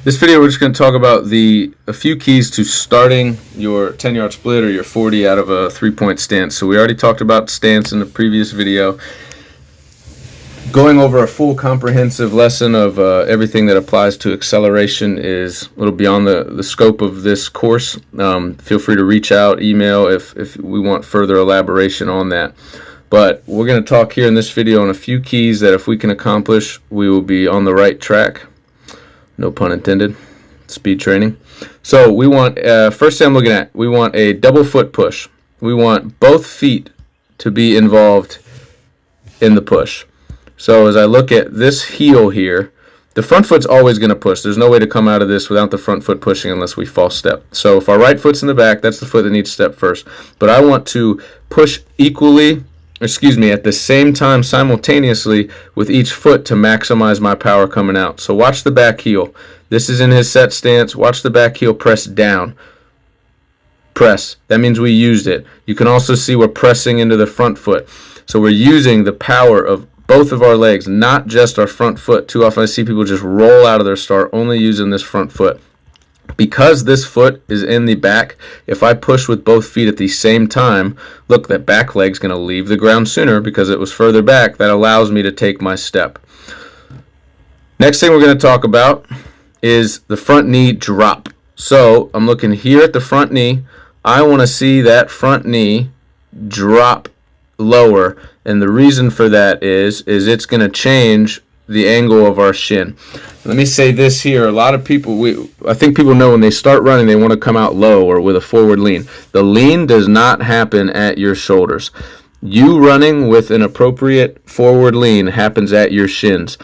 This video we're just going to talk about a few keys to starting your 10-yard split or your 40 out of a 3-point stance. So we already talked about stance in the previous video. Going over a full comprehensive lesson of everything that applies to acceleration is a little beyond the scope of this course. Feel free to reach out, email if we want further elaboration on that. But we're going to talk here in this video on a few keys that if we can accomplish, we will be on the right track. No pun intended. Speed training. So we want, first thing I'm looking at, we want a double foot push. We want both feet to be involved in the push. So as I look at this heel here, the front foot's always going to push. There's no way to come out of this without the front foot pushing unless we false step. So if our right foot's in the back, that's the foot that needs to step first. But I want to push at the same time simultaneously with each foot to maximize my power coming out. So watch the back heel. This is in his set stance. Watch the back heel press down. Press. That means we used it. You can also see we're pressing into the front foot. So we're using the power of both of our legs, not just our front foot. Too often I see people just roll out of their start only using this front foot. Because this foot is in the back, if I push with both feet at the same time, look, that back leg's going to leave the ground sooner because it was further back. That allows me to take my step. Next thing we're going to talk about is the front knee drop. So I'm looking here at the front knee. I want to see that front knee drop lower, and the reason for that is it's going to change the angle of our shin. Let me say this here. A lot of people, I think people know when they start running, they want to come out low or with a forward lean. The lean does not happen at your shoulders. You running with an appropriate forward lean happens at your shins.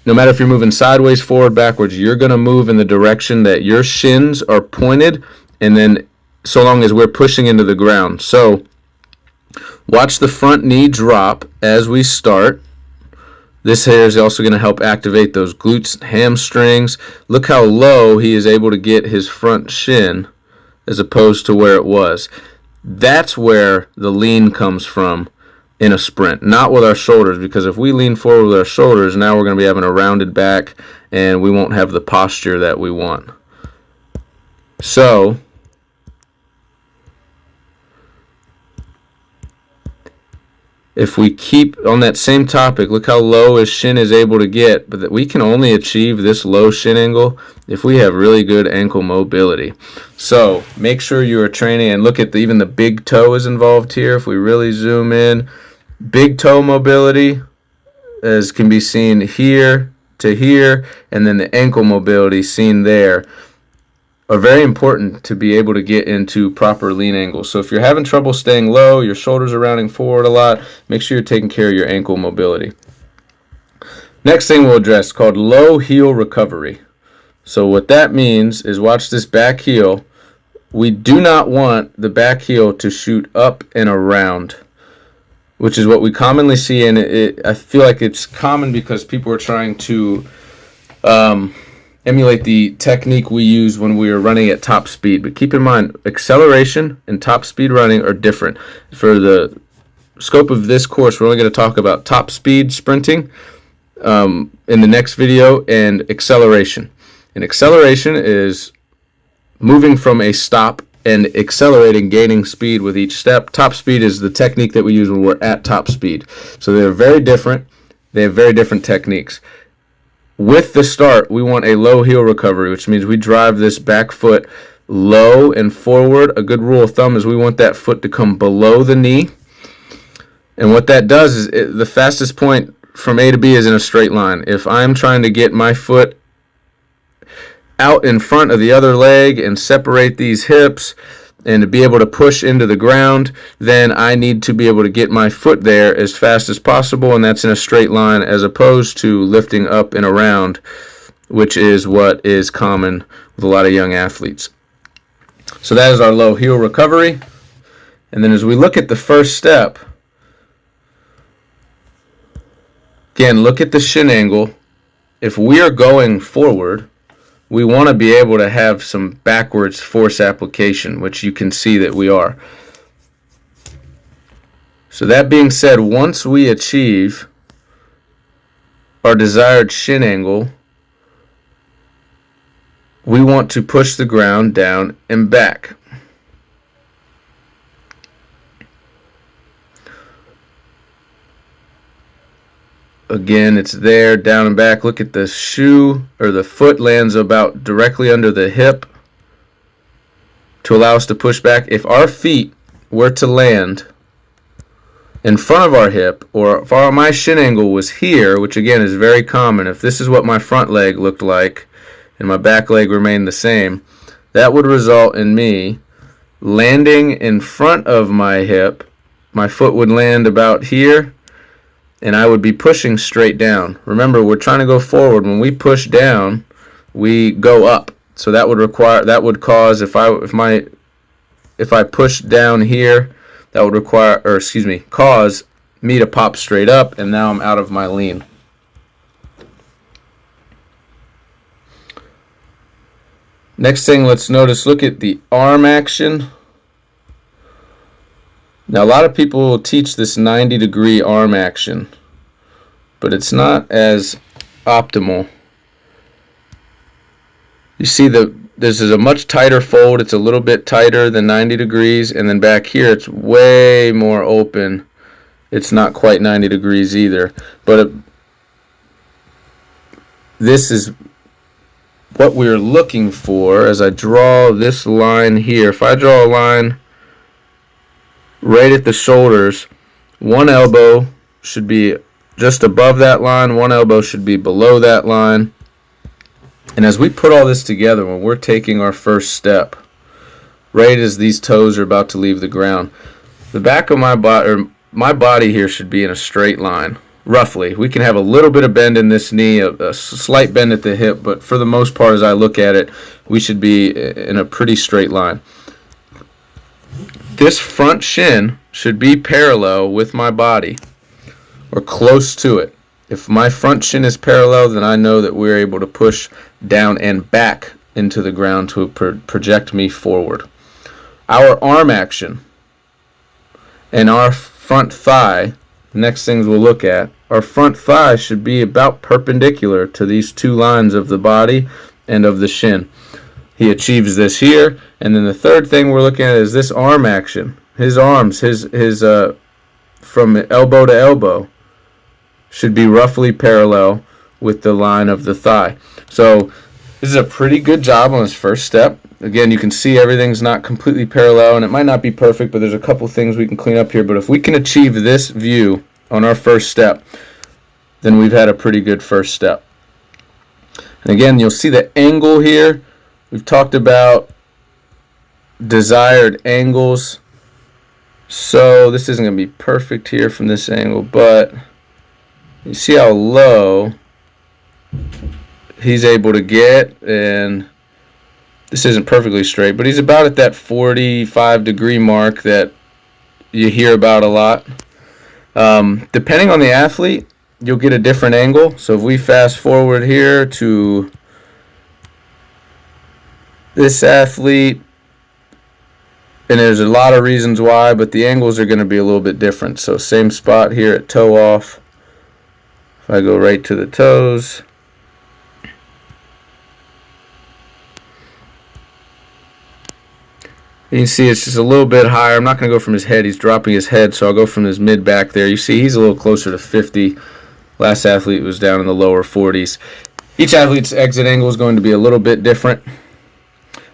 No matter if you're moving sideways, forward, backwards, you're going to move in the direction that your shins are pointed, and then so long as we're pushing into the ground. So watch the front knee drop as we start. This here is also going to help activate those glutes, hamstrings. Look how low he is able to get his front shin as opposed to where it was. That's where the lean comes from in a sprint, not with our shoulders, because if we lean forward with our shoulders, now we're going to be having a rounded back and we won't have the posture that we want. So if we keep on that same topic, look how low his shin is able to get, but that we can only achieve this low shin angle if we have really good ankle mobility. So make sure you are training, and look at even the big toe is involved here. If we really zoom in, big toe mobility, as can be seen here to here, and then the ankle mobility seen there, are very important to be able to get into proper lean angles. So if you're having trouble staying low, your shoulders are rounding forward a lot, make sure you're taking care of your ankle mobility. Next thing we'll address is called low heel recovery. So what that means is, watch this back heel. We do not want the back heel to shoot up and around, which is what we commonly see, and I feel like it's common because people are trying to emulate the technique we use when we are running at top speed. But keep in mind, acceleration and top speed running are different. For the scope of this course, we're only going to talk about top speed sprinting in the next video, and acceleration. And acceleration is moving from a stop and accelerating, gaining speed with each step. Top speed is the technique that we use when we're at top speed. So they're very different. They have very different techniques. With the start, we want a low heel recovery, which means we drive this back foot low and forward. A good rule of thumb is we want that foot to come below the knee. And what that does is the fastest point from A to B is in a straight line. If I'm trying to get my foot out in front of the other leg and separate these hips and to be able to push into the ground, then I need to be able to get my foot there as fast as possible, and that's in a straight line, as opposed to lifting up and around, which is what is common with a lot of young athletes. So that is our low heel recovery. And then as we look at the first step, again, look at the shin angle. If we are going forward, we want to be able to have some backwards force application, which you can see that we are. So that being said, once we achieve our desired shin angle, we want to push the ground down and back. Again, it's there, down and back. Look at the shoe, or the foot lands about directly under the hip to allow us to push back. If our feet were to land in front of our hip, or if my shin angle was here, which again is very common, if this is what my front leg looked like and my back leg remained the same, that would result in me landing in front of my hip. My foot would land about here, and I would be pushing straight down. Remember, we're trying to go forward. When we push down, we go up. So that would cause, if I push down here, that would cause me to pop straight up, and now I'm out of my lean. Next thing, let's look at the arm action. Now, a lot of people will teach this 90-degree arm action, but it's not as optimal. You see this is a much tighter fold. It's a little bit tighter than 90 degrees, and then back here it's way more open. It's not quite 90 degrees either, but this is what we're looking for. As I draw this line here, if I draw a line right at the shoulders, one elbow should be just above that line, one elbow should be below that line. And as we put all this together, when we're taking our first step, right as these toes are about to leave the ground, the back of my body here should be in a straight line, roughly. We can have a little bit of bend in this knee, a slight bend at the hip, but for the most part, as I look at it, we should be in a pretty straight line. This front shin should be parallel with my body, or close to it. If my front shin is parallel, then I know that we're able to push down and back into the ground to project me forward. Our arm action and our front thigh, the next things we'll look at, our front thigh should be about perpendicular to these two lines of the body and of the shin. He achieves this here, and then the third thing we're looking at is this arm action. His arms, his from elbow to elbow, should be roughly parallel with the line of the thigh. So this is a pretty good job on his first step. Again, you can see everything's not completely parallel, and it might not be perfect, but there's a couple things we can clean up here. But if we can achieve this view on our first step, then we've had a pretty good first step. And again, you'll see the angle here. We've talked about desired angles. So this isn't going to be perfect here from this angle, but you see how low he's able to get, and this isn't perfectly straight, but he's about at that 45-degree mark that you hear about a lot. Depending on the athlete, you'll get a different angle. So if we fast forward here to this athlete, and there's a lot of reasons why, but the angles are going to be a little bit different. So same spot here at toe off. If I go right to the toes, you can see it's just a little bit higher. I'm not going to go from his head. He's dropping his head, so I'll go from his mid back there. You see he's a little closer to 50. Last athlete was down in the lower 40s. Each athlete's exit angle is going to be a little bit different.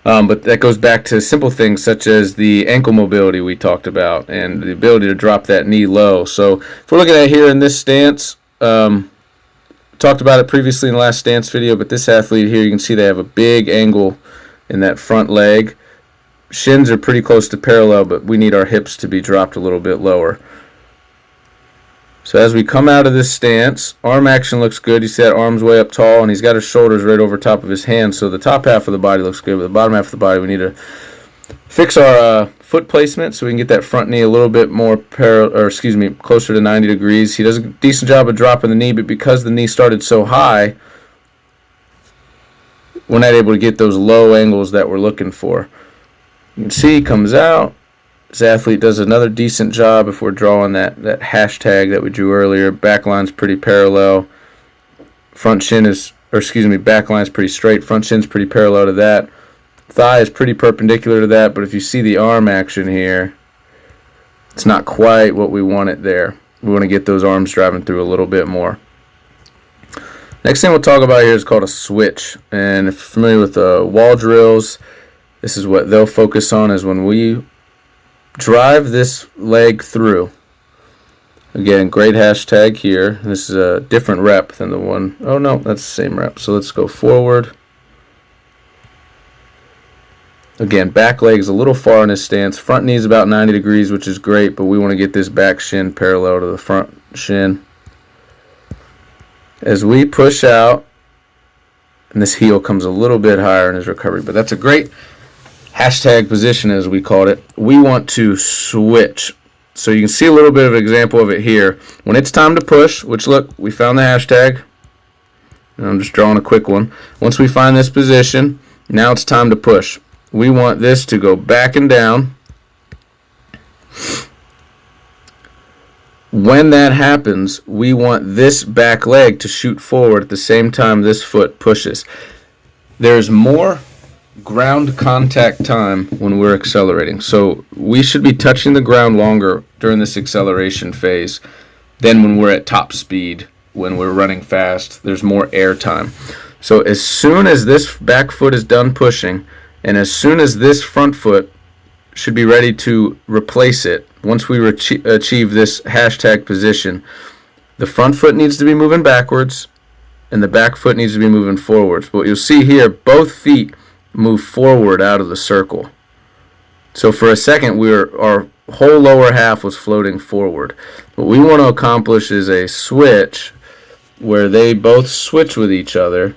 But that goes back to simple things such as the ankle mobility we talked about and the ability to drop that knee low. So if we're looking at here in this stance, talked about it previously in the last stance video, but this athlete here, you can see they have a big angle in that front leg. Shins are pretty close to parallel, but we need our hips to be dropped a little bit lower. So as we come out of this stance, arm action looks good. You see that arm's way up tall, and he's got his shoulders right over top of his hands. So the top half of the body looks good, but the bottom half of the body, we need to fix our foot placement so we can get that front knee a little bit more closer to 90 degrees. He does a decent job of dropping the knee, but because the knee started so high, we're not able to get those low angles that we're looking for. You can see he comes out. This athlete does another decent job if we're drawing that hashtag that we drew earlier. Back line's pretty parallel. Front shin is, back line's pretty straight, front shin's pretty parallel to that. Thigh is pretty perpendicular to that, but if you see the arm action here, it's not quite what we want it there. We want to get those arms driving through a little bit more. Next thing we'll talk about here is called a switch. And if you're familiar with wall drills, this is what they'll focus on, is when we drive this leg through. Again, great hashtag here. This is a different rep than the one. Oh no, that's the same rep. So let's go forward. Again, back leg is a little far in this stance. Front knee is about 90 degrees, which is great, but we want to get this back shin parallel to the front shin. As we push out, and this heel comes a little bit higher in his recovery, but that's a great hashtag position, as we called it. We want to switch. So you can see a little bit of an example of it here. When it's time to push, which look, we found the hashtag. And I'm just drawing a quick one. Once we find this position, now it's time to push. We want this to go back and down. When that happens, we want this back leg to shoot forward at the same time this foot pushes. There's more ground contact time when we're accelerating. So we should be touching the ground longer during this acceleration phase than when we're at top speed, when we're running fast. There's more air time. So as soon as this back foot is done pushing, and as soon as this front foot should be ready to replace it, once we achieve this hashtag position, the front foot needs to be moving backwards and the back foot needs to be moving forwards. But you'll see here, both feet move forward out of the circle. So for a second, our whole lower half was floating forward. What we want to accomplish is a switch where they both switch with each other.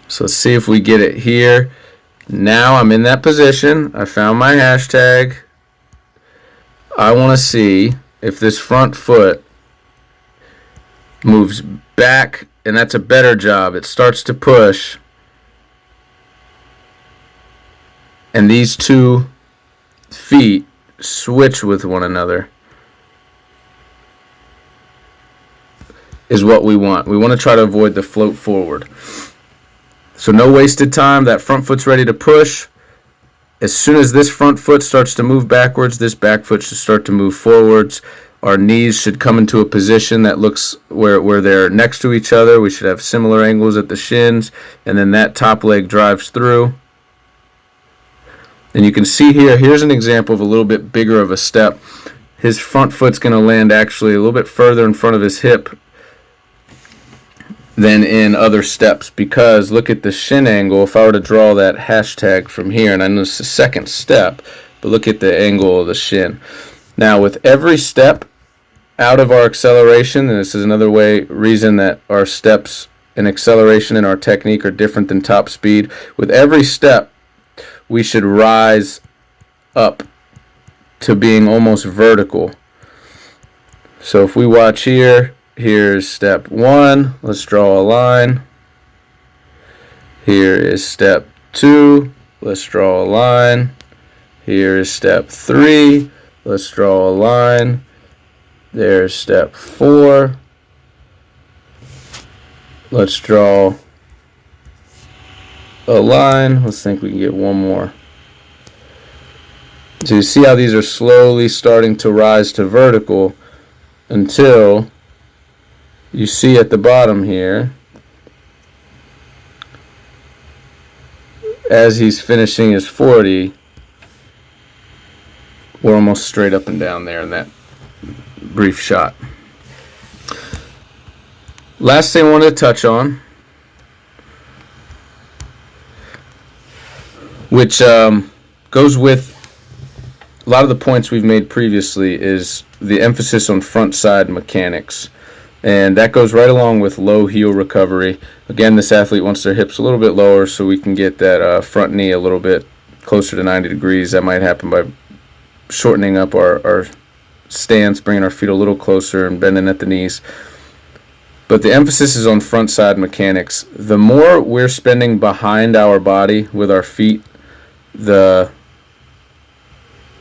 So let's see if we get it here. Now I'm in that position. I found my hashtag. I want to see if this front foot moves back, and that's a better job. It starts to push, and these two feet switch with one another is what we want. We want to try to avoid the float forward. So no wasted time. That front foot's ready to push. As soon as this front foot starts to move backwards, this back foot should start to move forwards. Our knees should come into a position that looks where they're next to each other. We should have similar angles at the shins, and then that top leg drives through. And you can see here's an example of a little bit bigger of a step. His front foot's going to land actually a little bit further in front of his hip than in other steps, because look at the shin angle. If I were to draw that hashtag from here, and I know it's the second step, but look at the angle of the shin. Now with every step out of our acceleration, and this is another reason that our steps in acceleration and our technique are different than top speed, with every step we should rise up to being almost vertical. So if we watch here, here's step 1. Let's draw a line. Here is step 2. Let's draw a line. Here is step 3. Let's draw a line. There's step 4. Let's draw a line. Let's think we can get one more. So you see how these are slowly starting to rise to vertical until you see at the bottom here, as he's finishing his 40, we're almost straight up and down there in that brief shot. Last thing I wanted to touch on, which goes with a lot of the points we've made previously, is the emphasis on front side mechanics. And that goes right along with low heel recovery. Again, this athlete wants their hips a little bit lower so we can get that front knee a little bit closer to 90 degrees. That might happen by shortening up our stance, bringing our feet a little closer and bending at the knees. But the emphasis is on front side mechanics. The more we're spending behind our body with our feet, the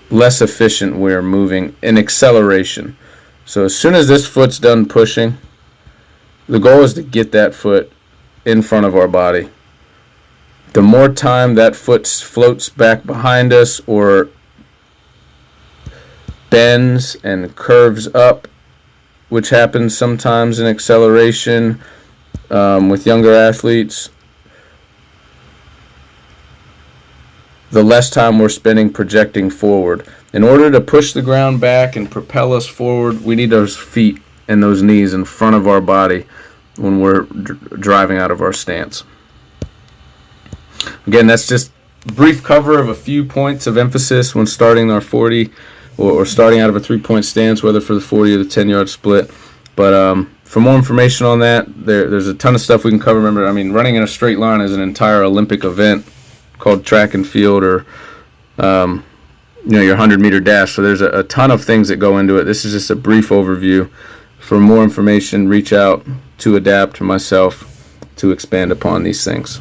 less efficient we're moving in acceleration. So as soon as this foot's done pushing, the goal is to get that foot in front of our body. The more time that foot floats back behind us or bends and curves up, which happens sometimes in acceleration with younger athletes, the less time we're spending projecting forward. In order to push the ground back and propel us forward, we need those feet and those knees in front of our body when we're driving out of our stance. Again, that's just a brief cover of a few points of emphasis when starting our 40 or starting out of a 3-point stance, whether for the 40 or the 10-yard split. But for more information on that, there's a ton of stuff we can cover. Remember, I mean, running in a straight line is an entire Olympic event called track and field, or your 100-meter dash. So there's a ton of things that go into it. This is just a brief overview. For more information, reach out to Adapt myself to expand upon these things.